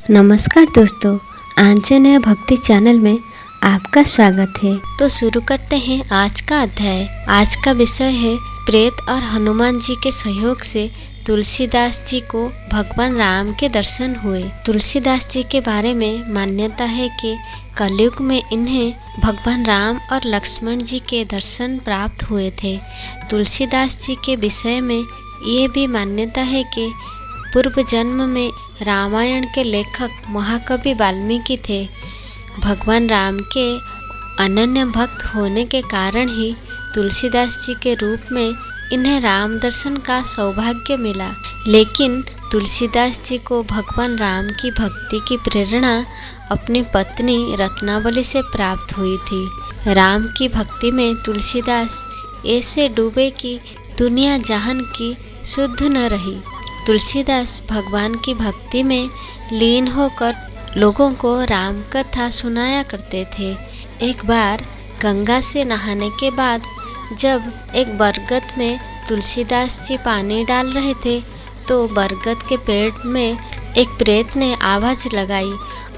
नमस्कार दोस्तों, आंजनेय भक्ति चैनल में आपका स्वागत है। तो शुरू करते हैं आज का अध्याय। आज का विषय है प्रेत और हनुमान जी के सहयोग से तुलसीदास जी को भगवान राम के दर्शन हुए। तुलसीदास जी के बारे में मान्यता है कि कलयुग में इन्हें भगवान राम और लक्ष्मण जी के दर्शन प्राप्त हुए थे। तुलसीदास जी के विषय में ये भी मान्यता है कि पूर्व जन्म में रामायण के लेखक महाकवि वाल्मीकि थे। भगवान राम के अनन्य भक्त होने के कारण ही तुलसीदास जी के रूप में इन्हें राम दर्शन का सौभाग्य मिला। लेकिन तुलसीदास जी को भगवान राम की भक्ति की प्रेरणा अपनी पत्नी रत्नावली से प्राप्त हुई थी। राम की भक्ति में तुलसीदास ऐसे डूबे कि दुनिया जहान की शुद्ध न रही। तुलसीदास भगवान की भक्ति में लीन होकर लोगों को राम कथा सुनाया करते थे। एक बार गंगा से नहाने के बाद जब एक बरगद में तुलसीदास जी पानी डाल रहे थे तो बरगद के पेड़ में एक प्रेत ने आवाज़ लगाई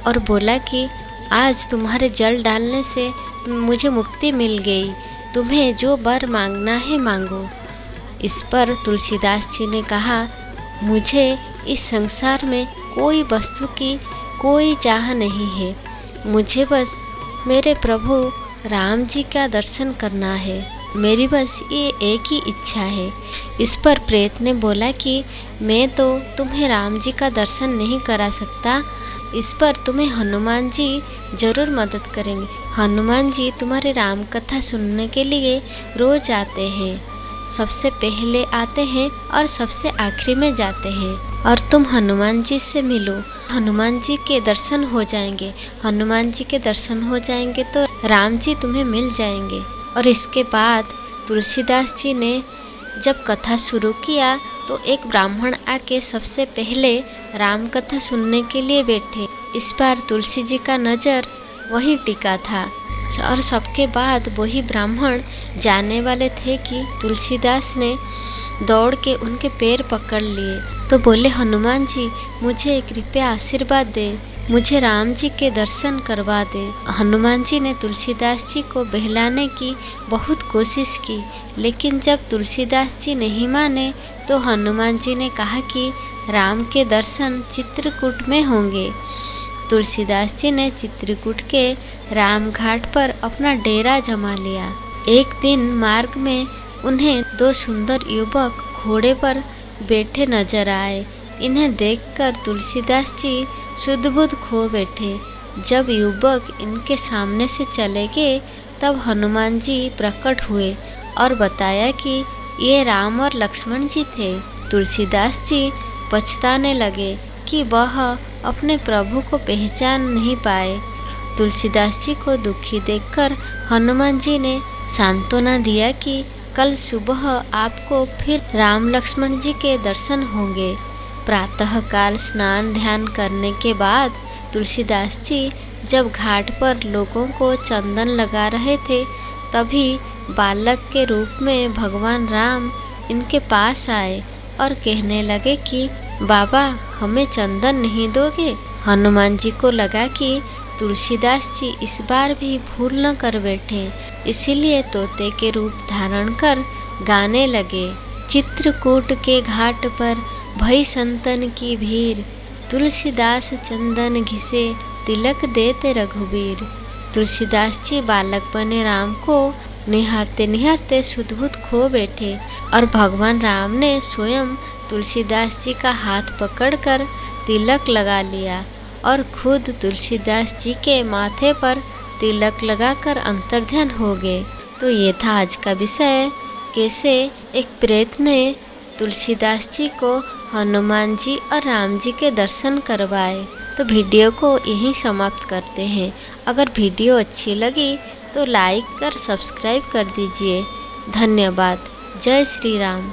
और बोला कि आज तुम्हारे जल डालने से मुझे मुक्ति मिल गई, तुम्हें जो वर मांगना है मांगो। इस पर तुलसीदास जी ने कहा, मुझे इस संसार में कोई वस्तु की कोई चाह नहीं है, मुझे बस मेरे प्रभु राम जी का दर्शन करना है, मेरी बस ये एक ही इच्छा है। इस पर प्रेत ने बोला कि मैं तो तुम्हें राम जी का दर्शन नहीं करा सकता, इस पर तुम्हें हनुमान जी जरूर मदद करेंगे। हनुमान जी तुम्हारे राम कथा सुनने के लिए रोज आते हैं, सबसे पहले आते हैं और सबसे आखिरी में जाते हैं, और तुम हनुमान जी से मिलो, हनुमान जी के दर्शन हो जाएंगे। हनुमान जी के दर्शन हो जाएंगे तो राम जी तुम्हें मिल जाएंगे। और इसके बाद तुलसीदास जी ने जब कथा शुरू किया तो एक ब्राह्मण आके सबसे पहले राम कथा सुनने के लिए बैठे। इस बार तुलसी जी का नज़र वहीं टिका था और सबके बाद वही ब्राह्मण जाने वाले थे कि तुलसीदास ने दौड़ के उनके पैर पकड़ लिए तो बोले, हनुमान जी मुझे कृपया आशीर्वाद दे, मुझे राम जी के दर्शन करवा दे। हनुमान जी ने तुलसीदास जी को बहलाने की बहुत कोशिश की, लेकिन जब तुलसीदास जी नहीं माने तो हनुमान जी ने कहा कि राम के दर्शन चित्रकूट में होंगे। तुलसीदास जी ने चित्रकूट के राम घाट पर अपना डेरा जमा लिया। एक दिन मार्ग में उन्हें दो सुंदर युवक घोड़े पर बैठे नजर आए। इन्हें देखकर तुलसीदास जी सुध-बुध खो बैठे। जब युवक इनके सामने से चले गए तब हनुमान जी प्रकट हुए और बताया कि ये राम और लक्ष्मण जी थे। तुलसीदास जी पछताने लगे कि वह अपने प्रभु को पहचान नहीं पाए। तुलसीदास जी को दुखी देखकर हनुमान जी ने सांत्वना दिया कि कल सुबह आपको फिर राम लक्ष्मण जी के दर्शन होंगे। प्रातःकाल स्नान ध्यान करने के बाद तुलसीदास जी जब घाट पर लोगों को चंदन लगा रहे थे तभी बालक के रूप में भगवान राम इनके पास आए और कहने लगे कि बाबा हमें चंदन नहीं दोगे। हनुमान जी को लगा कि तुलसीदास जी इस बार भी भूल न कर बैठे, इसीलिए तोते के रूप धारण कर गाने लगे। चित्रकूट के घाट पर भई संतन की भीड़, तुलसीदास चंदन घिसे तिलक देते रघुबीर। तुलसीदास जी बालक बने राम को निहारते निहारते सुध-बुध खो बैठे और भगवान राम ने स्वयं तुलसीदास जी का हाथ पकड़कर तिलक लगा लिया और खुद तुलसीदास जी के माथे पर तिलक लगाकर अंतर्ध्यान हो गए। तो ये था आज का विषय, कैसे एक प्रेत ने तुलसीदास जी को हनुमान जी और राम जी के दर्शन करवाए। तो वीडियो को यहीं समाप्त करते हैं। अगर वीडियो अच्छी लगी तो लाइक कर सब्सक्राइब कर दीजिए। धन्यवाद। जय श्री राम।